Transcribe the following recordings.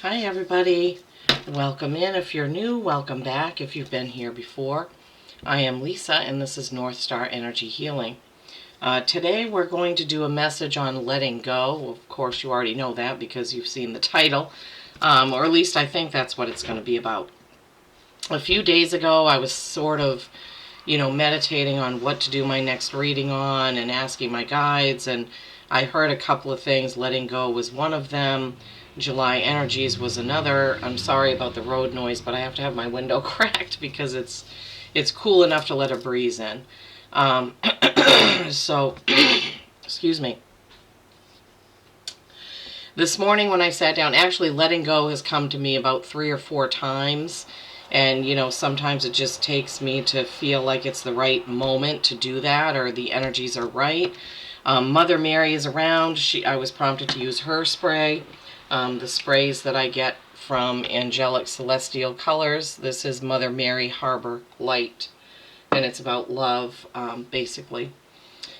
Hi everybody, welcome in. If you're new, welcome back if you've been here before. I am Lisa and this is North Star Energy Healing. Today we're going to do a message on letting go. Of course you already know that because you've seen the title, or at least I think that's what it's going to be about. A few days ago I was sort of meditating on what to do my next reading on and asking my guides, and I heard a couple of things. Letting go was one of them. July energies was another. I'm sorry about the road noise, but I have to have my window cracked because it's cool enough to let a breeze in. So, excuse me. This morning when I sat down, actually letting go has come to me about 3 or 4 times. And, sometimes it just takes me to feel like it's the right moment to do that, or the energies are right. Mother Mary is around. I was prompted to use her spray. The sprays that I get from Angelic Celestial Colors. This is Mother Mary Harbor Light, and it's about love, basically.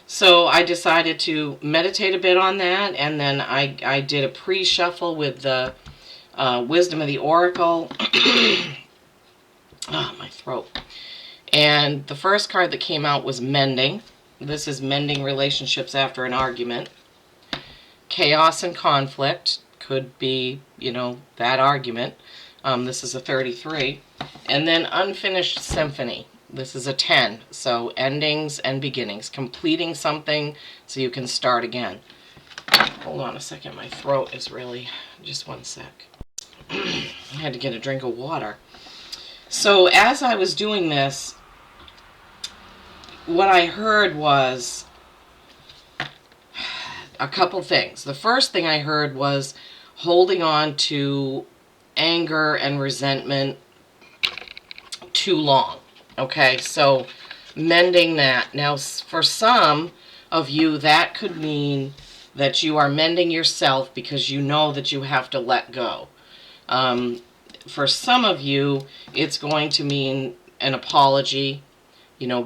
So I decided to meditate a bit on that, and then I did a pre-shuffle with the Wisdom of the Oracle. Oh, my throat. And the first card that came out was Mending. This is mending relationships after an argument. Chaos and Conflict. Could be, that argument. This is a 33. And then Unfinished Symphony. This is a 10. So endings and beginnings. Completing something so you can start again. Hold on a second. My throat is really... Just one sec. I had to get a drink of water. So as I was doing this, what I heard was a couple things. The first thing I heard was holding on to anger and resentment too long. Okay, so mending that. Now, for some of you, that could mean that you are mending yourself because you know that you have to let go. For some of you, it's going to mean an apology,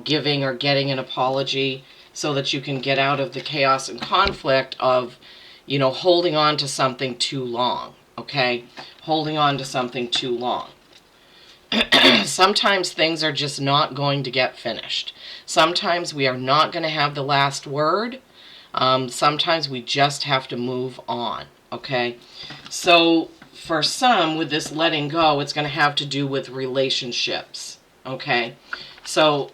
giving or getting an apology so that you can get out of the chaos and conflict of holding on to something too long, okay? Holding on to something too long. Sometimes things are just not going to get finished. Sometimes we are not going to have the last word. Sometimes we just have to move on, okay? So for some, with this letting go, it's going to have to do with relationships, okay? So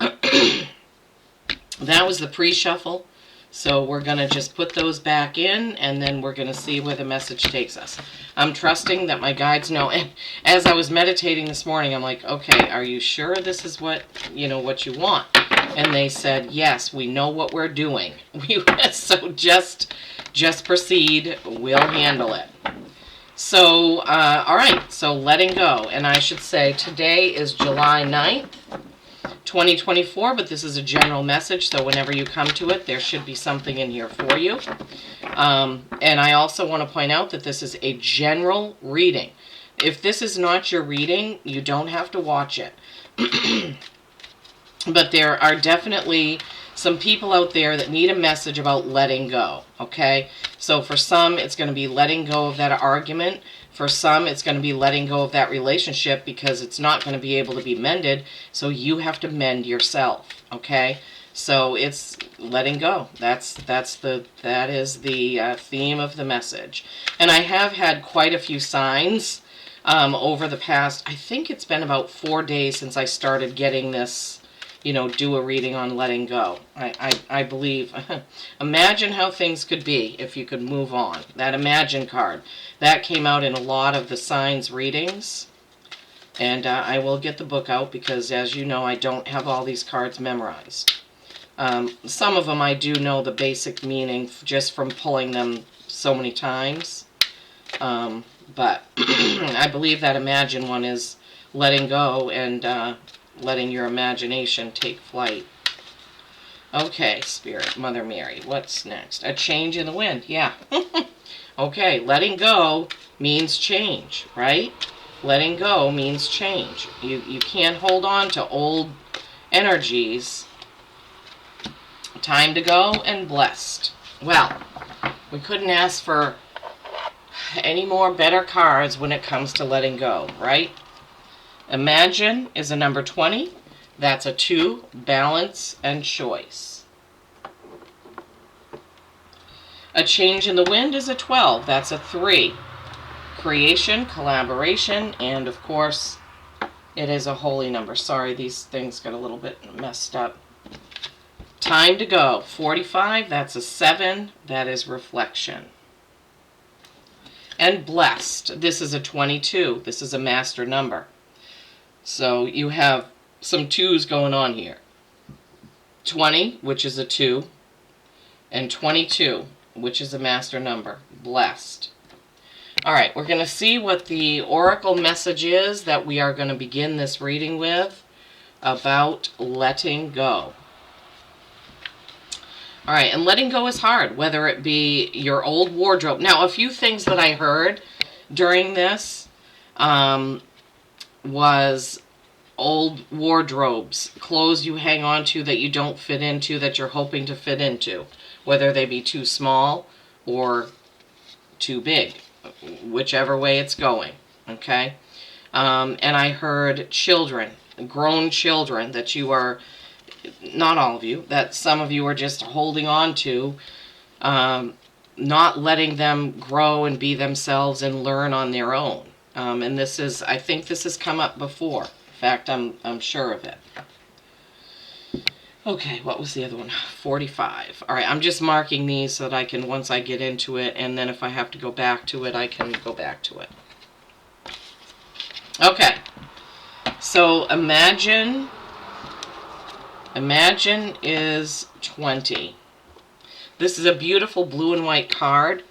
that was the pre-shuffle. So we're going to just put those back in, and then we're going to see where the message takes us. I'm trusting that my guides know. And as I was meditating this morning, I'm like, okay, are you sure this is what you want? And they said, yes, we know what we're doing. So just proceed. We'll handle it. So, all right, so letting go. And I should say today is July 9th. 2024, but this is a general message, so whenever you come to it, there should be something in here for you. And I also want to point out that this is a general reading. If this is not your reading, you don't have to watch it. But there are definitely some people out there that need a message about letting go, okay? So for some, it's going to be letting go of that argument. For some, it's going to be letting go of that relationship because it's not going to be able to be mended, so you have to mend yourself, okay? So it's letting go. That is the theme of the message. And I have had quite a few signs over the past, I think it's been about 4 days since I started getting this, do a reading on letting go. I believe, imagine how things could be if you could move on. That Imagine card, that came out in a lot of the signs readings. And I will get the book out because, as you know, I don't have all these cards memorized. Some of them I do know the basic meaning just from pulling them so many times. But I believe that Imagine one is letting go and letting your imagination take flight. Okay, Spirit, Mother Mary, what's next? A change in the wind, yeah. Okay, letting go means change, right? Letting go means change. You can't hold on to old energies. Time to go and blessed. Well, we couldn't ask for any more better cards when it comes to letting go, right? Imagine is a number 20. That's a 2, balance and choice. A change in the wind is a 12. That's a 3. Creation, collaboration, and of course, it is a holy number. Sorry, these things got a little bit messed up. Time to go. 45, that's a 7. That is reflection. And blessed, this is a 22. This is a master number. So you have some 2s going on here. 20, which is a 2, and 22, which is a master number. Blessed. All right, we're going to see what the oracle message is that we are going to begin this reading with about letting go. All right, and letting go is hard, whether it be your old wardrobe. Now, a few things that I heard during this was old wardrobes, clothes you hang on to that you don't fit into, that you're hoping to fit into, whether they be too small or too big, whichever way it's going, okay? And I heard children, grown children, that you are, not all of you, that some of you are just holding on to, not letting them grow and be themselves and learn on their own. And this is, I think this has come up before. In fact, I'm sure of it. Okay, what was the other one? 45. All right, I'm just marking these so that I can, once I get into it, and then if I have to go back to it, I can go back to it. Okay, so imagine is 20. This is a beautiful blue and white card.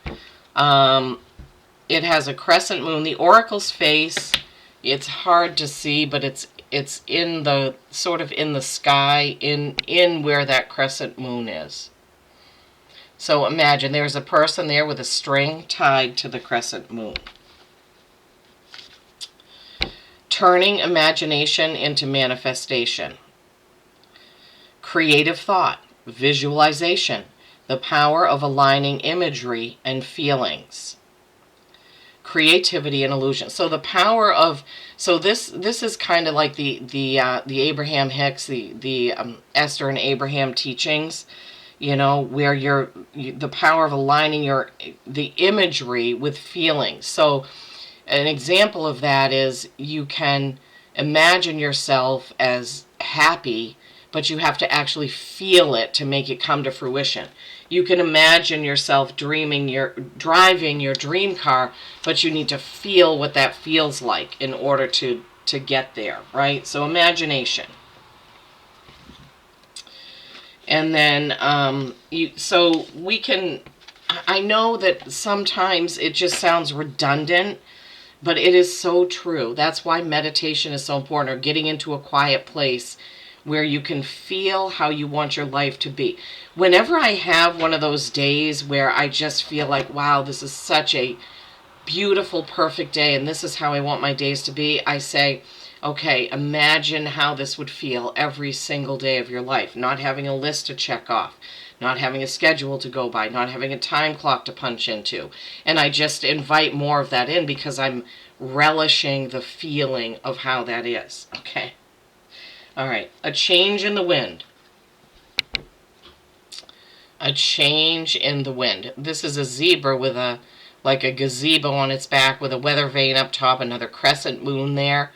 It has a crescent moon. The oracle's face, it's hard to see, but it's in the, sort of in the sky, in where that crescent moon is. So imagine there's a person there with a string tied to the crescent moon. Turning imagination into manifestation. Creative thought, visualization, the power of aligning imagery and feelings. Creativity and illusion. So the power of, so this is kind of like the Abraham Hicks, the Esther and Abraham teachings, you know, where the power of aligning the imagery with feelings. So an example of that is you can imagine yourself as happy, but you have to actually feel it to make it come to fruition. You can imagine yourself driving your dream car, but you need to feel what that feels like in order to get there, right? So imagination. And then so we can, I know that sometimes it just sounds redundant, but it is so true. That's why meditation is so important, or getting into a quiet place where you can feel how you want your life to be. Whenever I have one of those days where I just feel like, wow, this is such a beautiful, perfect day, and this is how I want my days to be, I say, okay, imagine how this would feel every single day of your life. Not having a list to check off, not having a schedule to go by, not having a time clock to punch into. And I just invite more of that in because I'm relishing the feeling of how that is, okay? All right, a change in the wind. A change in the wind. This is a zebra with like a gazebo on its back with a weather vane up top, another crescent moon there.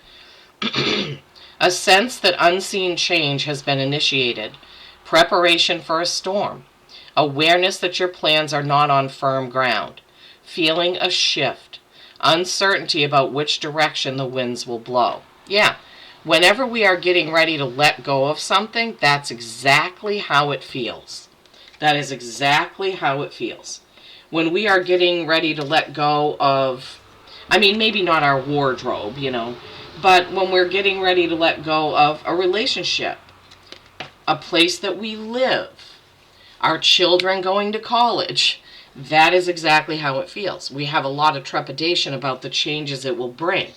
A sense that unseen change has been initiated. Preparation for a storm. Awareness that your plans are not on firm ground. Feeling a shift. Uncertainty about which direction the winds will blow. Yeah. Whenever we are getting ready to let go of something, that's exactly how it feels. That is exactly how it feels. When we are getting ready to let go of, I mean, maybe not our wardrobe, you know, but when we're getting ready to let go of a relationship, a place that we live, our children going to college, that is exactly how it feels. We have a lot of trepidation about the changes it will bring.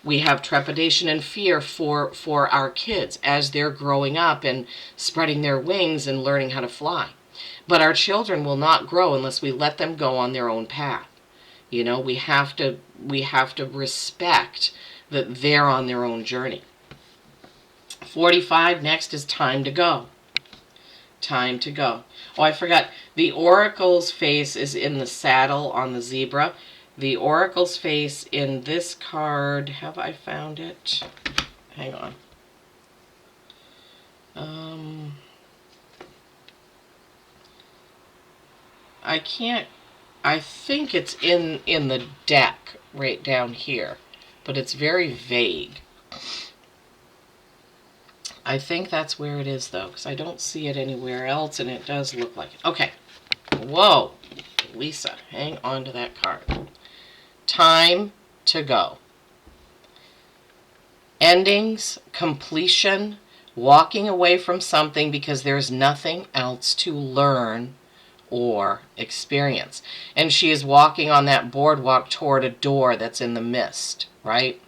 We have trepidation and fear for our kids as they're growing up and spreading their wings and learning how to fly. But our children will not grow unless we let them go on their own path. You know, we have to respect that they're on their own journey. 45 next is time to go. Time to go. Oh, I forgot. The oracle's face is in the saddle on the zebra. The oracle's face in this card, have I found it? Hang on. I can't, I think it's in the deck right down here, but it's very vague. I think that's where it is, though, because I don't see it anywhere else, and it does look like it. Okay. Whoa. Lisa, hang on to that card. Time to go. Endings, completion, walking away from something because there's nothing else to learn or experience. And she is walking on that boardwalk toward a door that's in the mist, right?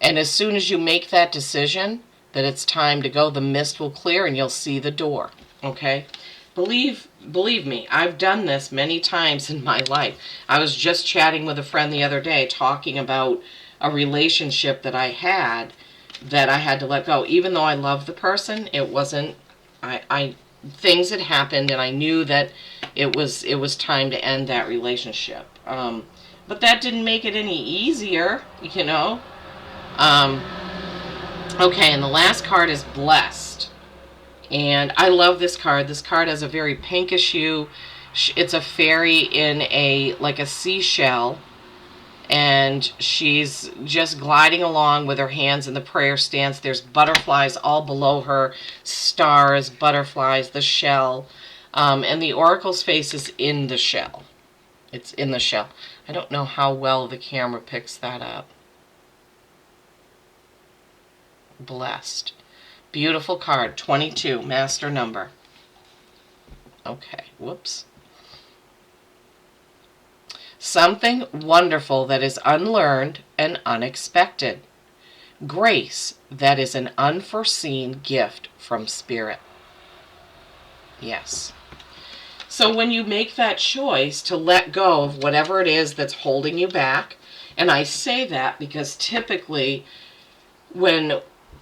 And as soon as you make that decision that it's time to go, the mist will clear and you'll see the door, okay? Believe me, I've done this many times in my life. I was just chatting with a friend the other day talking about a relationship that I had to let go. Even though I loved the person, it wasn't, things had happened and I knew that it was time to end that relationship. But that didn't make it any easier, you know. Okay, and the last card is Blessed. And I love this card. This card has a very pinkish hue. It's a fairy in like a seashell. And she's just gliding along with her hands in the prayer stance. There's butterflies all below her. Stars, butterflies, the shell. And the oracle's face is in the shell. It's in the shell. I don't know how well the camera picks that up. Blessed. Beautiful card. 22. Master number. Okay. Whoops. Something wonderful that is unlearned and unexpected. Grace that is an unforeseen gift from Spirit. Yes. So when you make that choice to let go of whatever it is that's holding you back, and I say that because typically when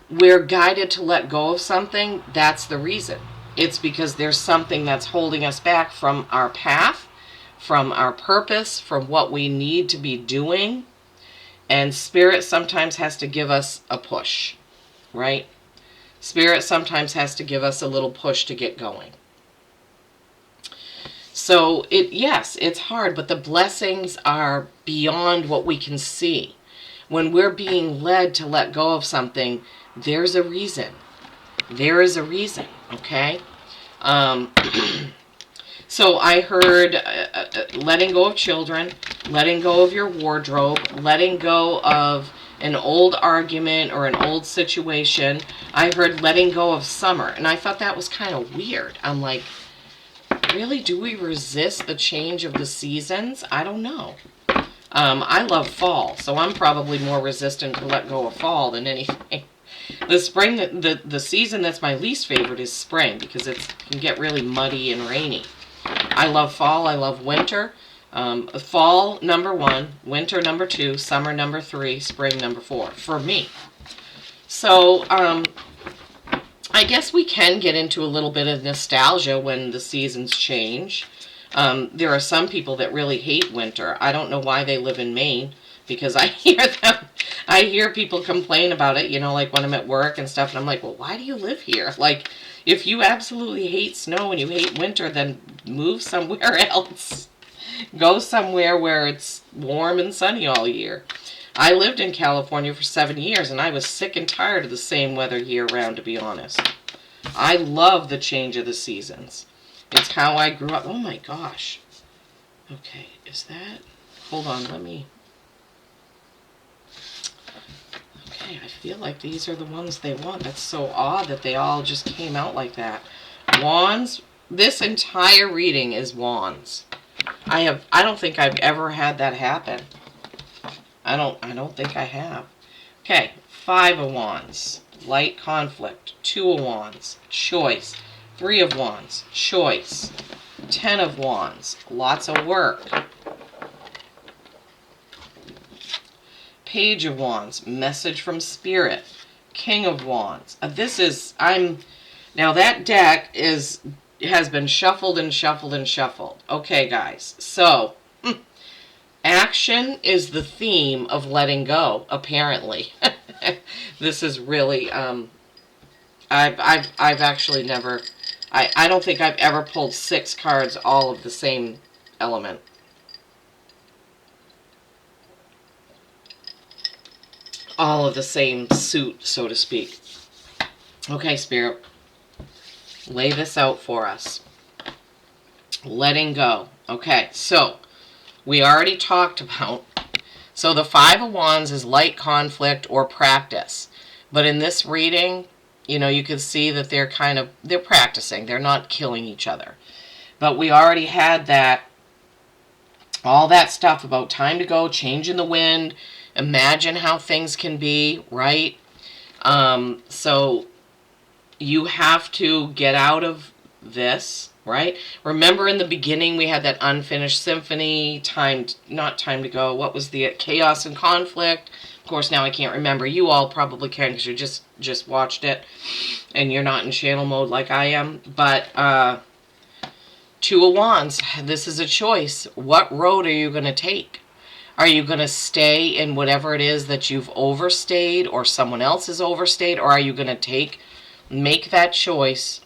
we're guided to let go of something, that's the reason. It's because there's something that's holding us back from our path, from our purpose, from what we need to be doing. And Spirit sometimes has to give us a push, right? Spirit sometimes has to give us a little push to get going. So, yes, it's hard, but the blessings are beyond what we can see. When we're being led to let go of something, there's a reason. There is a reason, okay? So I heard letting go of children, letting go of your wardrobe, letting go of an old argument or an old situation. I heard letting go of summer, and I thought that was kind of weird. I'm like, really? Do we resist the change of the seasons? I don't know. I love fall, so I'm probably more resistant to let go of fall than anything. The spring, the season that's my least favorite is spring because it can get really muddy and rainy. I love fall. I love winter. Fall, number 1. Winter, number 2. Summer, number 3. Spring, number 4. For me. So, I guess we can get into a little bit of nostalgia when the seasons change. There are some people that really hate winter. I don't know why they live in Maine because I hear people complain about it, you know, like when I'm at work and stuff, and I'm like, well, why do you live here? Like, if you absolutely hate snow and you hate winter, then move somewhere else. Go somewhere where it's warm and sunny all year. I lived in California for 7 years, and I was sick and tired of the same weather year-round, to be honest. I love the change of the seasons. It's how I grew up. Oh, my gosh. Okay, is that... Hold on, let me... Okay, I feel like these are the ones they want. That's so odd that they all just came out like that. Wands. This entire reading is wands. I don't think I've ever had that happen. I don't think I have. Okay, 5 of wands. Light conflict. 2 of wands. Choice. 3 of wands. Choice. 10 of wands. Lots of work. Page of Wands, message from Spirit, King of Wands. Now that deck has been shuffled and shuffled and shuffled. Okay, guys. So, action is the theme of letting go, apparently. This is really, I've actually never, I don't think I've ever pulled 6 cards all of the same element. All of the same suit, so to speak. Okay, Spirit. Lay this out for us. Letting go. Okay, so we already talked about, so the Five of Wands is light conflict or practice. But in this reading, you know, you can see that they're practicing. They're not killing each other. But we already had that, all that stuff about time to go, change in the wind, imagine how things can be, right? So you have to get out of this, right? Remember in the beginning we had that unfinished symphony, not time to go. What was the chaos and conflict? Of course, now I can't remember. You all probably can because you just watched it and you're not in channel mode like I am. But Two of Wands, this is a choice. What road are you going to take? Are you going to stay in whatever it is that you've overstayed or someone else has overstayed? Or are you going to make that choice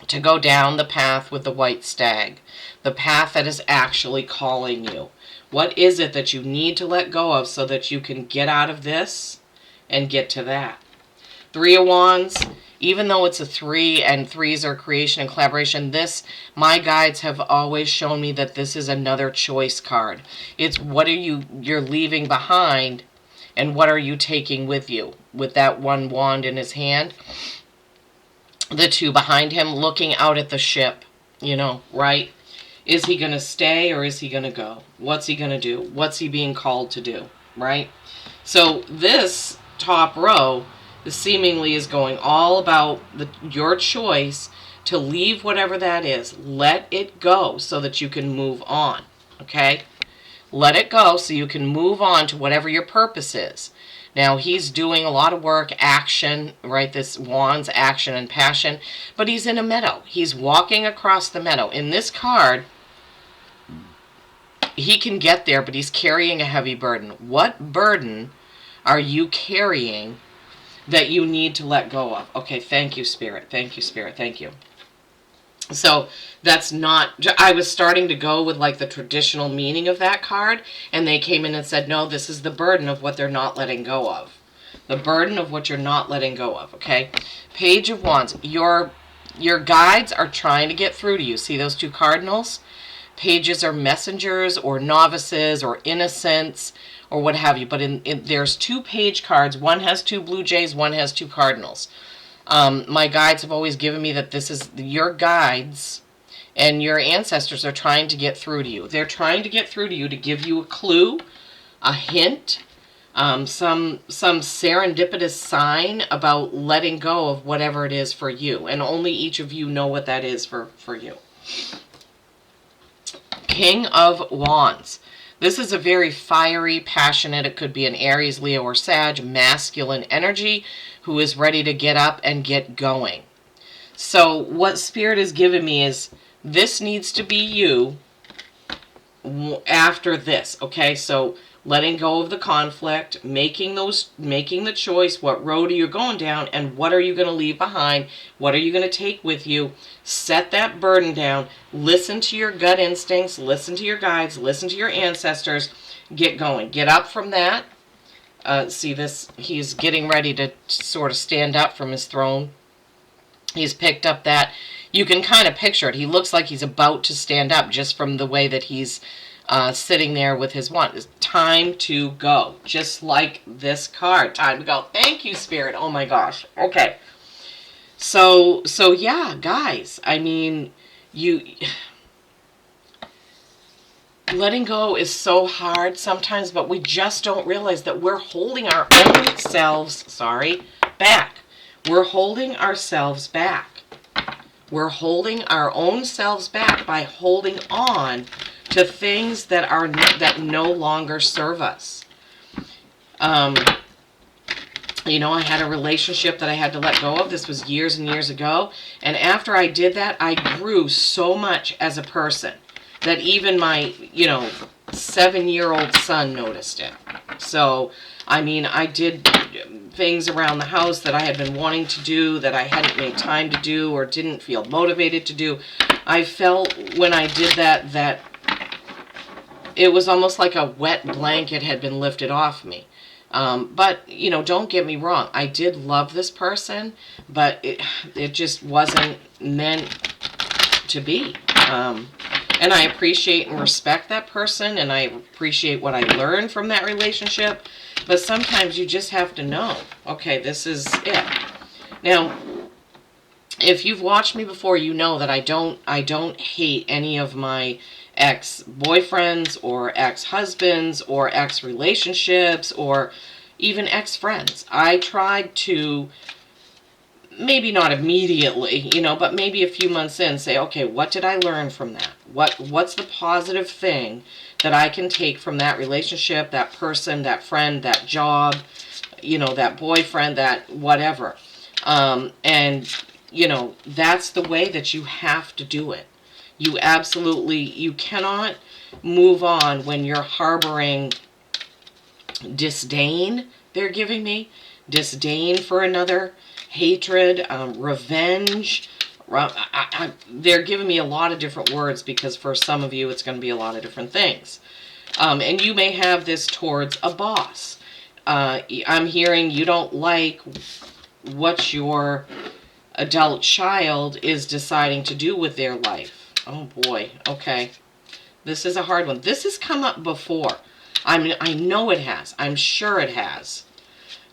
to go down the path with the white stag? The path that is actually calling you. What is it that you need to let go of so that you can get out of this and get to that? Three of Wands, even though it's a 3 and 3s are creation and collaboration, my guides have always shown me that this is another choice card. It's what are you're leaving behind and what are you taking with you? With that one wand in his hand, the 2 behind him looking out at the ship, you know, right? Is he going to stay or is he going to go? What's he going to do? What's he being called to do, right? So this top row seemingly is going all about your choice to leave whatever that is. Let it go so that you can move on, okay? Let it go so you can move on to whatever your purpose is. Now, he's doing a lot of work, action, right? This Wands, action and passion. But he's in a meadow. He's walking across the meadow. In this card, he can get there, but he's carrying a heavy burden. What burden are you carrying that you need to let go of? Okay, thank you, Spirit. Thank you, Spirit. Thank you. So that's not, I was starting to go with like the traditional meaning of that card, and they came in and said, no, this is the burden of what they're not letting go of. The burden of what you're not letting go of, okay? Page of Wands, your guides are trying to get through to you. See those 2 cardinals? Pages are messengers or novices or innocents or what have you. But there's 2 page cards. One has 2 blue jays, one has 2 cardinals. My guides have always given me that this is your guides and your ancestors are trying to get through to you. They're trying to get through to you to give you a clue, a hint, some serendipitous sign about letting go of whatever it is for you. And only each of you know what that is for you. King of Wands. This is a very fiery, passionate, it could be an Aries, Leo, or Sag, masculine energy who is ready to get up and get going. So what Spirit has given me is this needs to be you after this, okay? So letting go of the conflict, making the choice, what road are you going down, and what are you going to leave behind, what are you going to take with you, set that burden down, listen to your gut instincts, listen to your guides, listen to your ancestors, get going, get up from that. See this, he's getting ready to sort of stand up from his throne. He's picked up that, you can kind of picture it, he looks like he's about to stand up just from the way that he's sitting there with his wand. It's time to go. Just like this card. Time to go. Thank you, Spirit. Oh my gosh. Okay. So yeah, guys. I mean, letting go is so hard sometimes, but we just don't realize that we're holding our own selves, back. We're holding ourselves back. We're holding our own selves back by holding on to things that no longer serve us. Um, I had a relationship that I had to let go of. This was years and years ago. And after I did that, I grew so much as a person that even my, 7-year-old son noticed it. So, I did things around the house that I had been wanting to do that I hadn't made time to do or didn't feel motivated to do. I felt when I did that it was almost like a wet blanket had been lifted off me. But, don't get me wrong. I did love this person, but it just wasn't meant to be. And I appreciate and respect that person, and I appreciate what I learned from that relationship. But sometimes you just have to know, okay, this is it. Now, if you've watched me before, you know that I don't hate any of my ex-boyfriends or ex-husbands or ex-relationships or even ex-friends. I tried to, maybe not immediately, but maybe a few months in, say, okay, what did I learn from that? What's the positive thing that I can take from that relationship, that person, that friend, that job, that boyfriend, that whatever. And that's the way that you have to do it. You cannot move on when you're harboring disdain, they're giving me. Disdain for another, hatred, revenge. They're giving me a lot of different words because for some of you it's going to be a lot of different things. And you may have this towards a boss. I'm hearing you don't like what your adult child is deciding to do with their life. Oh boy, okay. This is a hard one. This has come up before. I know it has. I'm sure it has.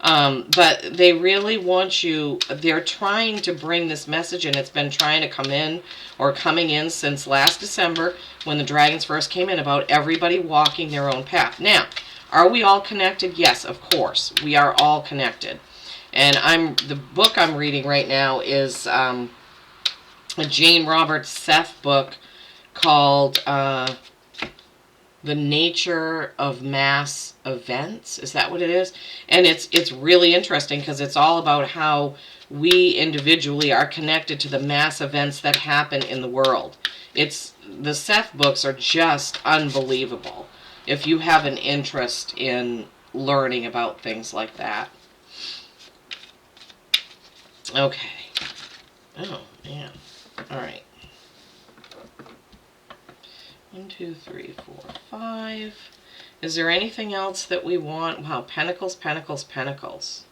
But they really want you, they're trying to bring this message, and it's been trying to come in or coming in since last December when the dragons first came in, about everybody walking their own path. Now, are we all connected? Yes, of course. We are all connected. And the book I'm reading right now is a Jane Roberts Seth book called The Nature of Mass Events. Is that what it is? And it's really interesting because it's all about how we individually are connected to the mass events that happen in the world. The Seth books are just unbelievable if you have an interest in learning about things like that. Okay. Oh, man. All right. 1, 2, 3, 4, 5. Is there anything else that we want? Wow, Pentacles, Pentacles, Pentacles.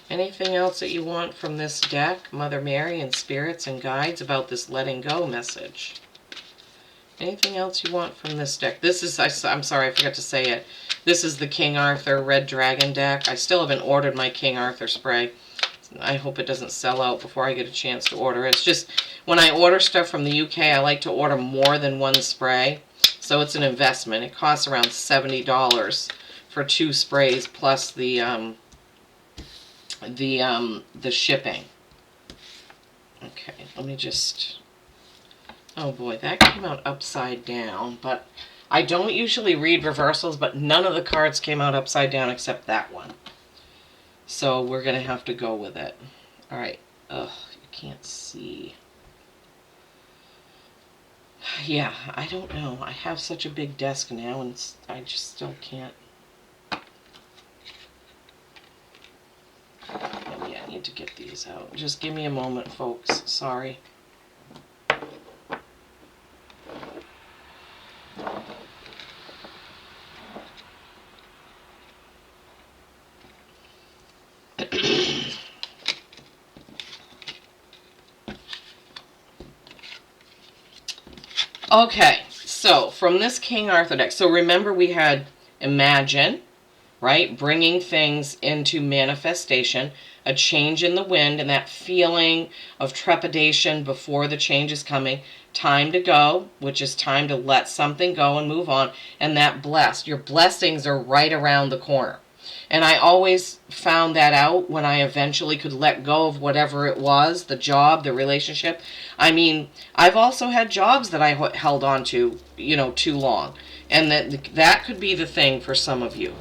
Anything else that you want from this deck, Mother Mary and spirits and guides, about this letting go message? Anything else you want from this deck? This is, I'm sorry, I forgot to say it. This is the King Arthur Red Dragon deck. I still haven't ordered my King Arthur spray. I hope it doesn't sell out before I get a chance to order. It's just, when I order stuff from the UK, I like to order more than one spray. So it's an investment. It costs around $70 for 2 sprays plus the shipping. Okay, let me just... Oh boy, that came out upside down. But I don't usually read reversals, but none of the cards came out upside down except that one. So we're going to have to go with it. All right. Ugh, you can't see. Yeah, I don't know. I have such a big desk now, and I just still can't. Oh, yeah, I need to get these out. Just give me a moment, folks. Sorry. Okay, so from this King Arthur deck, so remember we had Imagine, right? Bringing things into manifestation, a change in the wind, and that feeling of trepidation before the change is coming. Time to go, which is time to let something go and move on, and that blessed. Your blessings are right around the corner. And I always found that out when I eventually could let go of whatever it was, the job, the relationship. I mean, I've also had jobs that I held on to, too long. And that could be the thing for some of you.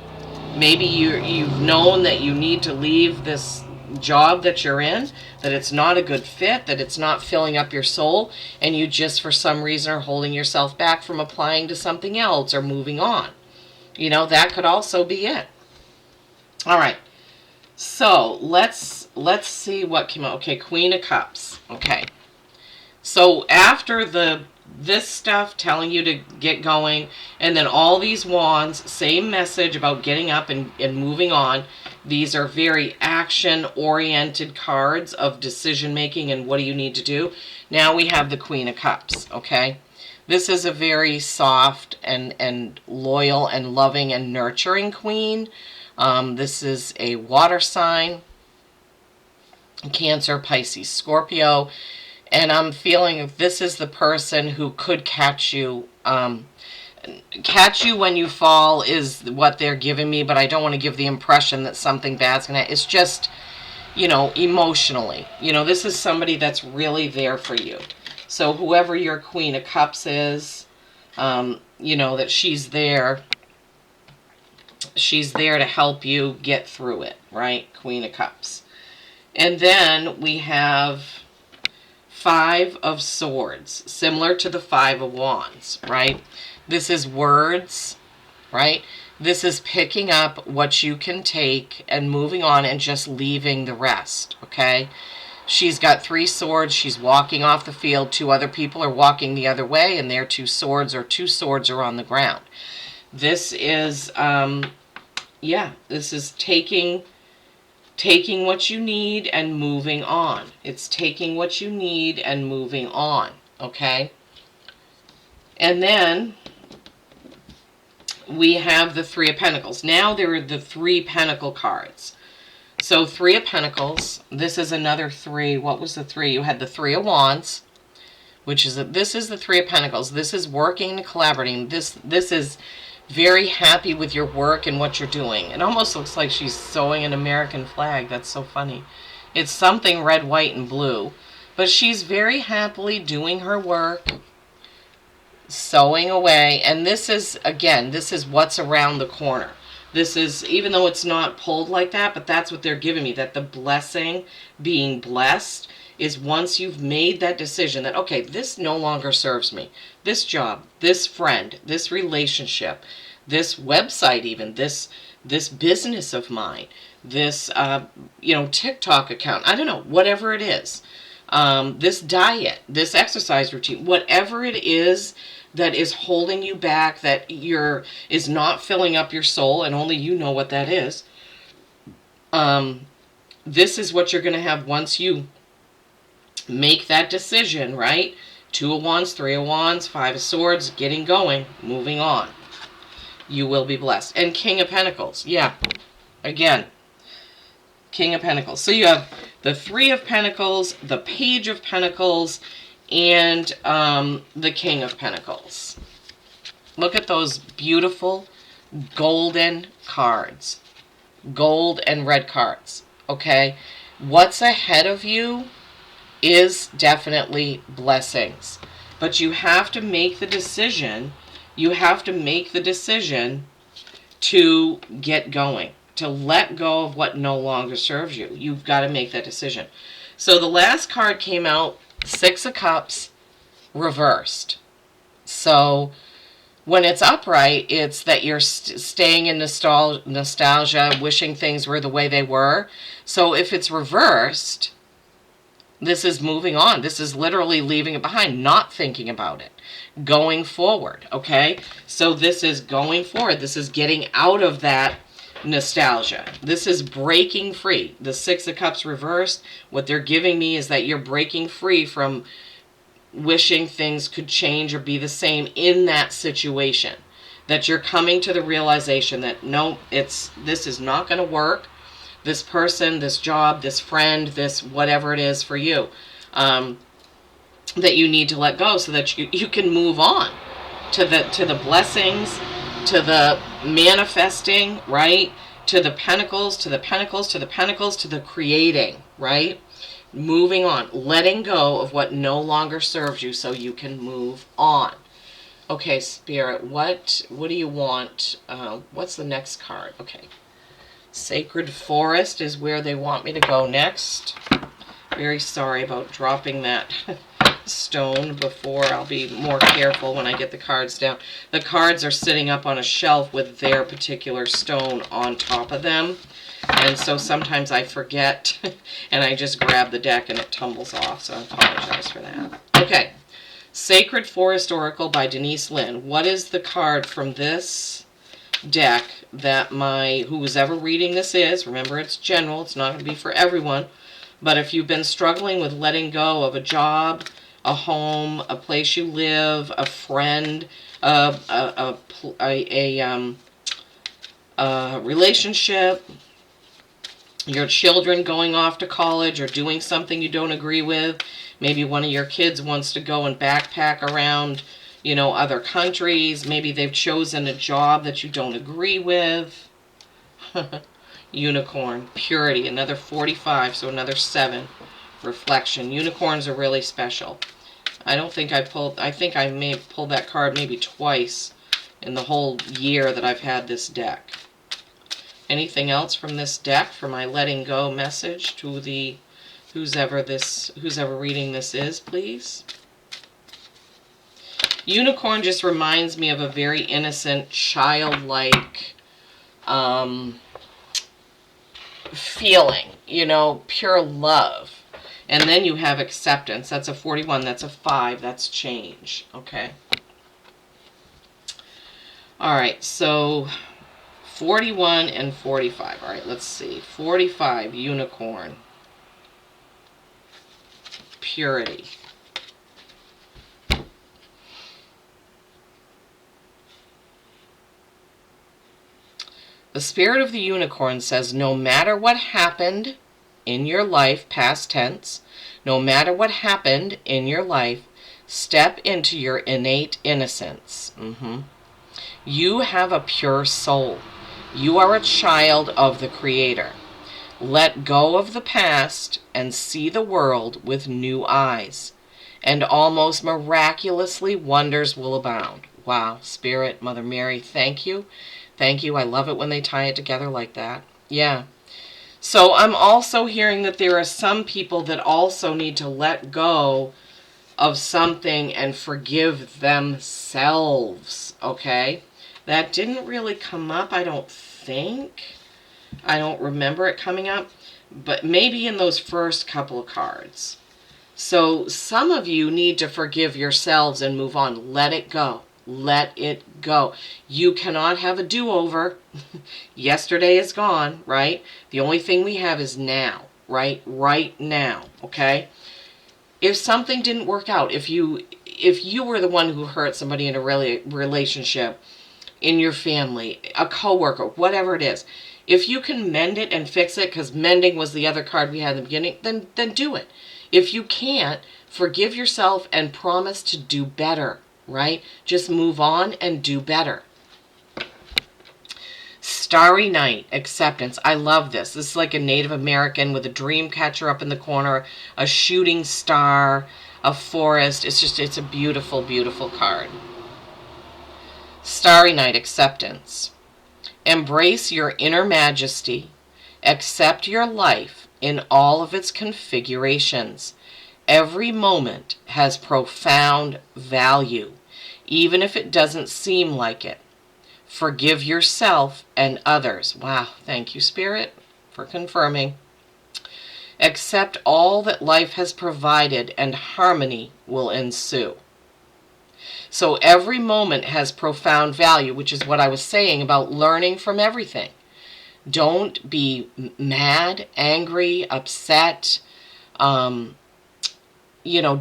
Maybe you've known that you need to leave this job that you're in, that it's not a good fit, that it's not filling up your soul, and you just for some reason are holding yourself back from applying to something else or moving on. That could also be it. All right. So let's see what came out. Okay, Queen of Cups. Okay. So after this stuff telling you to get going, and then all these wands, same message about getting up and moving on. These are very action-oriented cards of decision-making and what do you need to do. Now we have the Queen of Cups, okay? This is a very soft and loyal and loving and nurturing queen. This is a water sign, Cancer, Pisces, Scorpio. And I'm feeling this is the person who could catch you. Catch you when you fall is what they're giving me, but I don't want to give the impression that something bad's going to... It's just, emotionally. This is somebody that's really there for you. So whoever your Queen of Cups is, that she's there. She's there to help you get through it, right? Queen of Cups. And then we have Five of Swords, similar to the Five of Wands, right? This is words, right? This is picking up what you can take and moving on and just leaving the rest, okay? She's got 3 swords. She's walking off the field. 2 other people are walking the other way, and their 2 swords are on the ground. This is, this is taking what you need and moving on. It's taking what you need and moving on, okay? And then we have the Three of Pentacles. Now there are the 3 Pentacle cards. So 3 of Pentacles, this is another 3. What was the 3? You had the 3 of Wands, which is, this is the 3 of Pentacles. This is working and collaborating. This is very happy with your work and what you're doing. It almost looks like she's sewing an American flag. That's so funny. It's something red, white, and blue. But she's very happily doing her work, sewing away. And this is, again, this is what's around the corner. This is, even though it's not pulled like that, but that's what they're giving me, that the blessing, being blessed, is once you've made that decision that, okay, this no longer serves me. This job, this friend, this relationship, this website even, this business of mine, this, TikTok account, I don't know, whatever it is, this diet, this exercise routine, whatever it is that is holding you back, that is not filling up your soul, and only you know what that is. This is what you're going to have once you make that decision, right? 2 of Wands, 3 of Wands, 5 of Swords, getting going, moving on. You will be blessed. And King of Pentacles, yeah, again, King of Pentacles. So you have the 3 of Pentacles, the Page of Pentacles, and the King of Pentacles. Look at those beautiful golden cards. Gold and red cards. Okay? What's ahead of you is definitely blessings. But you have to make the decision. You have to make the decision to get going. To let go of what no longer serves you. You've got to make that decision. So the last card came out, 6 of Cups, reversed. So when it's upright, it's that you're staying in nostalgia, wishing things were the way they were. So if it's reversed, this is moving on. This is literally leaving it behind, not thinking about it, going forward, okay? So this is going forward. This is getting out of that nostalgia. This is breaking free. The 6 of Cups reversed, what they're giving me is that you're breaking free from wishing things could change or be the same in that situation. That you're coming to the realization that no, this is not going to work. This person, this job, this friend, this whatever it is for you, that you need to let go so that you can move on to the blessings, to the manifesting, right? To the pentacles, to the pentacles, to the pentacles, to the creating, right? Moving on, letting go of what no longer serves you so you can move on. Okay, Spirit, what do you want? What's the next card? Okay. Sacred Forest is where they want me to go next. Very sorry about dropping that stone before. I'll be more careful when I get the cards down. The cards are sitting up on a shelf with their particular stone on top of them. And so sometimes I forget and I just grab the deck and it tumbles off. So I apologize for that. Okay. Sacred Forest Oracle by Denise Linn. What is the card from this deck that who's ever reading this is? Remember, it's general. It's not going to be for everyone. But if you've been struggling with letting go of a job, a home, a place you live, a friend, a relationship, your children going off to college or doing something you don't agree with, maybe one of your kids wants to go and backpack around, other countries, maybe they've chosen a job that you don't agree with. Unicorn, purity, another 45, so another 7. Reflection. Unicorns are really special. I think I may have pulled that card maybe twice in the whole year that I've had this deck. Anything else from this deck for my letting go message to the who's ever reading this is, please? Unicorn just reminds me of a very innocent, childlike feeling, pure love. And then you have acceptance. That's a 41. That's a 5. That's change. Okay. All right. So 41 and 45. All right. Let's see. 45. Unicorn. Purity. The spirit of the unicorn says, no matter what happened in your life, past tense, no matter what happened in your life, step into your innate innocence. You have a pure soul. You are a child of the Creator. Let go of the past and see the world with new eyes, and almost miraculously wonders will abound. Wow, Spirit, Mother Mary, thank you. Thank you. I love it when they tie it together like that. Yeah. So I'm also hearing that there are some people that also need to let go of something and forgive themselves. Okay? That didn't really come up, I don't think. I don't remember it coming up. But maybe in those first couple of cards. So some of you need to forgive yourselves and move on. Let it go. Let it go. You cannot have a do-over. Yesterday is gone, right? The only thing we have is now, right? Right now, okay? If something didn't work out, if you were the one who hurt somebody in a relationship, in your family, a coworker, whatever it is, if you can mend it and fix it, because mending was the other card we had in the beginning, then do it. If you can't, forgive yourself and promise to do better. Right? Just move on and do better. Starry Night, acceptance. I love this. This is like a Native American with a dream catcher up in the corner, a shooting star, a forest. It's a beautiful, beautiful card. Starry Night, acceptance. Embrace your inner majesty. Accept your life in all of its configurations. Every moment has profound value, even if it doesn't seem like it. Forgive yourself and others. Wow, thank you, Spirit, for confirming. Accept all that life has provided and harmony will ensue. So every moment has profound value, which is what I was saying about learning from everything. Don't be mad, angry, upset,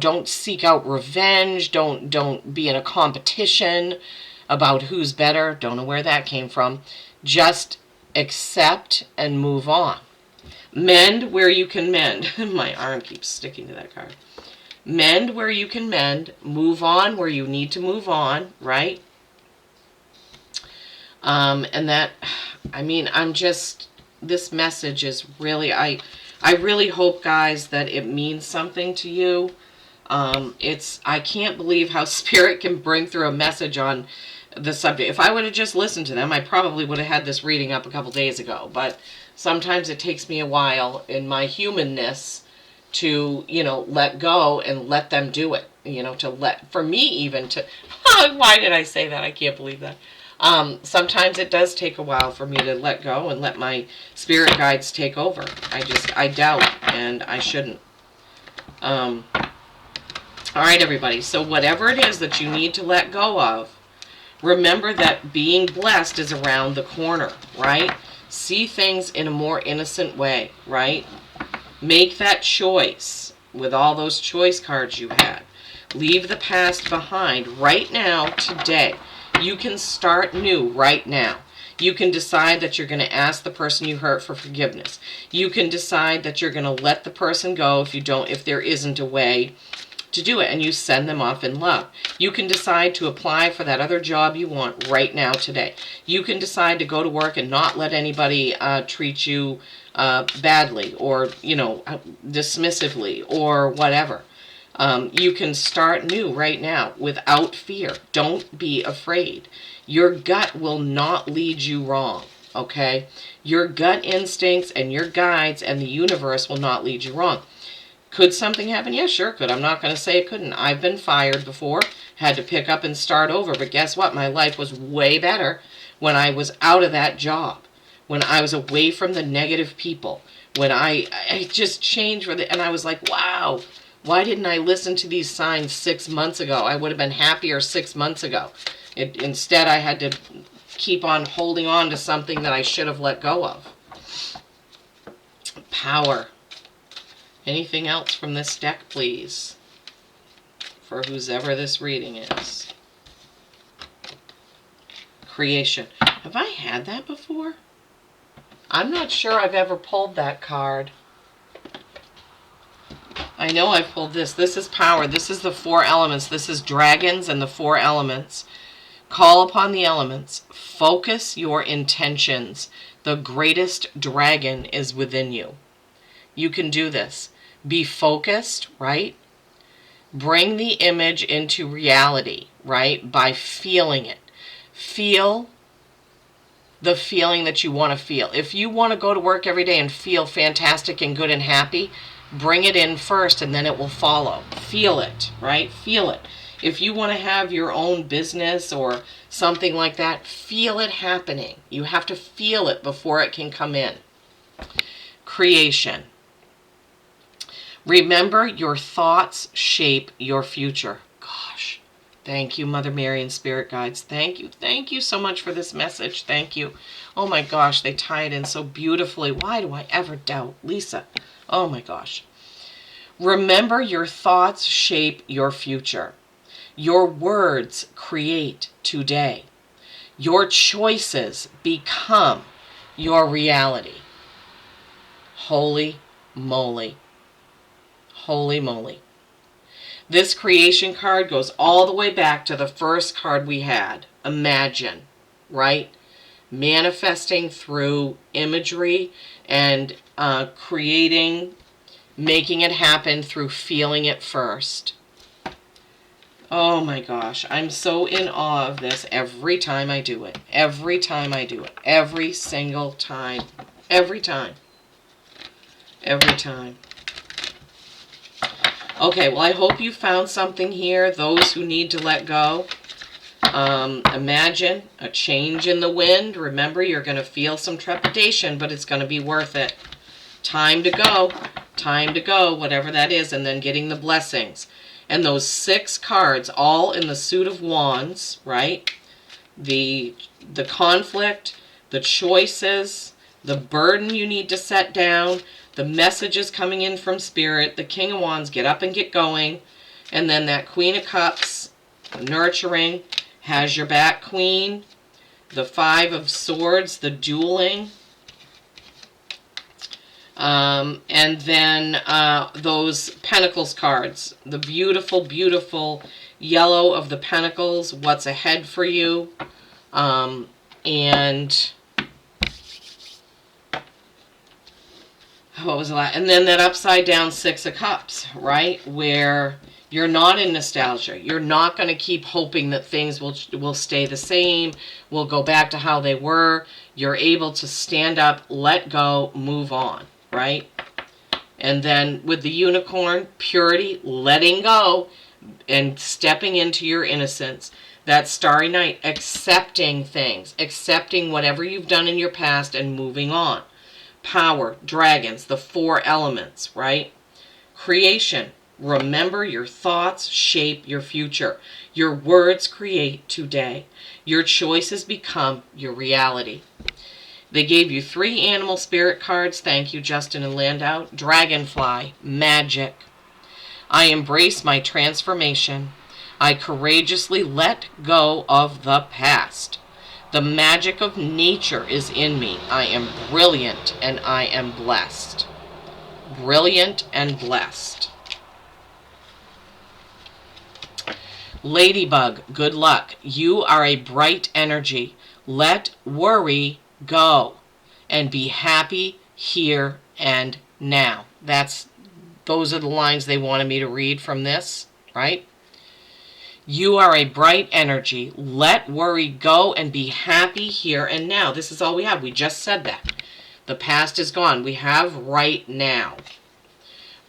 don't seek out revenge. Don't be in a competition about who's better. Don't know where that came from. Just accept and move on. Mend where you can mend. My arm keeps sticking to that card. Mend where you can mend. Move on where you need to move on, right? This message is really, I really hope, guys, that it means something to you. I can't believe how Spirit can bring through a message on the subject. If I would have just listened to them, I probably would have had this reading up a couple days ago. But sometimes it takes me a while in my humanness to, let go and let them do it. For me even to, why did I say that? I can't believe that. Sometimes it does take a while for me to let go and let my spirit guides take over. I doubt, and I shouldn't. All right, everybody. So whatever it is that you need to let go of, remember that being blessed is around the corner, right? See things in a more innocent way, right? Make that choice with all those choice cards you had. Leave the past behind right now, today. You can start new right now. You can decide that you're going to ask the person you hurt for forgiveness. You can decide that you're going to let the person go if there isn't a way to do it, and you send them off in love. You can decide to apply for that other job you want right now, today. You can decide to go to work and not let anybody treat you badly or, dismissively or whatever. You can start new right now without fear. Don't be afraid. Your gut will not lead you wrong, okay? Your gut instincts and your guides and the universe will not lead you wrong. Could something happen? Yeah, sure could. I'm not going to say it couldn't. I've been fired before, had to pick up and start over. But guess what? My life was way better when I was out of that job, when I was away from the negative people, when I just changed with it. And I was like, wow, why didn't I listen to these signs 6 months ago? I would have been happier 6 months ago. Instead, I had to keep on holding on to something that I should have let go of. Power. Anything else from this deck, please? For whoever this reading is. Creation. Have I had that before? I'm not sure I've ever pulled that card. I know I've pulled this. This is power. This is the 4 elements. This is dragons and the 4 elements. Call upon the elements. Focus your intentions. The greatest dragon is within you. You can do this. Be focused, right? Bring the image into reality, right? By feeling it. Feel the feeling that you want to feel. If you want to go to work every day and feel fantastic and good and happy, bring it in first and then it will follow. Feel it, right? Feel it. If you want to have your own business or something like that, feel it happening. You have to feel it before it can come in. Creation. Remember, your thoughts shape your future. Gosh, thank you, Mother Mary and Spirit Guides. Thank you. Thank you so much for this message. Thank you. Oh my gosh, they tie it in so beautifully. Why do I ever doubt? Lisa, oh my gosh. Remember, your thoughts shape your future. Your words create today. Your choices become your reality. Holy moly. Holy moly. This creation card goes all the way back to the first card we had. Imagine, right? Manifesting through imagery and creating, making it happen through feeling it first. Oh my gosh, I'm so in awe of this every time I do it. Every time I do it. Every single time. Every time. Every time. Okay, well, I hope you found something here. Those who need to let go. Imagine a change in the wind. Remember, you're going to feel some trepidation, but it's going to be worth it. Time to go. Time to go, whatever that is, and then getting the blessings. And those 6 cards, all in the suit of wands, right? The conflict, the choices, the burden you need to set down, the messages coming in from Spirit, the King of Wands, get up and get going. And then that Queen of Cups, nurturing, has your back Queen. The 5 of Swords, the dueling. And then those Pentacles cards, the beautiful, beautiful yellow of the Pentacles, what's ahead for you. And what was the last? And then that upside down 6 of Cups, right? Where You're not in nostalgia. You're not going to keep hoping that things will stay the same, will go back to how they were. You're able to stand up, let go, move on, right? And then with the unicorn, purity, letting go and stepping into your innocence. That starry night, accepting things, accepting whatever you've done in your past and moving on. Power, dragons, the 4 elements, right? Creation, remember your thoughts shape your future. Your words create today. Your choices become your reality. They gave you 3 animal spirit cards. Thank you, Justin and Landau. Dragonfly, magic. I embrace my transformation. I courageously let go of the past. The magic of nature is in me. I am brilliant and I am blessed. Brilliant and blessed. Ladybug, good luck. You are a bright energy. Let worry go and be happy here and now. Those are the lines they wanted me to read from this, right? You are a bright energy. Let worry go and be happy here and now. This is all we have. We just said that. The past is gone. We have right now.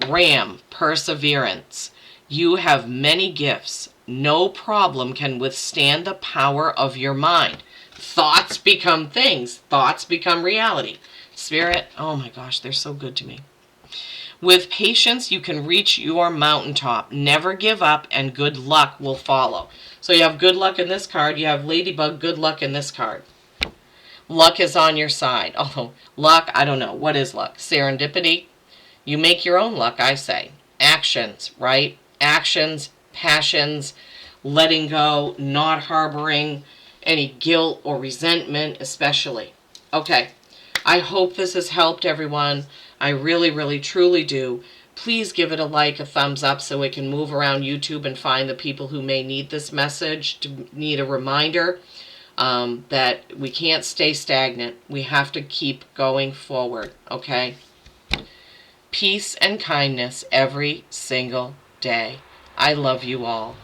Ram, perseverance. You have many gifts. No problem can withstand the power of your mind. Thoughts become things. Thoughts become reality. Spirit, oh my gosh, they're so good to me. With patience, you can reach your mountaintop. Never give up, and good luck will follow. So you have good luck in this card. You have Ladybug, good luck in this card. Luck is on your side. Although, luck, I don't know. What is luck? Serendipity? You make your own luck, I say. Actions, right? Actions, passions, letting go, not harboring any guilt or resentment, especially. Okay. I hope this has helped everyone. I really, really, truly do. Please give it a like, a thumbs up, so it can move around YouTube and find the people who may need this message, to need a reminder that we can't stay stagnant. We have to keep going forward, okay? Peace and kindness every single day. I love you all.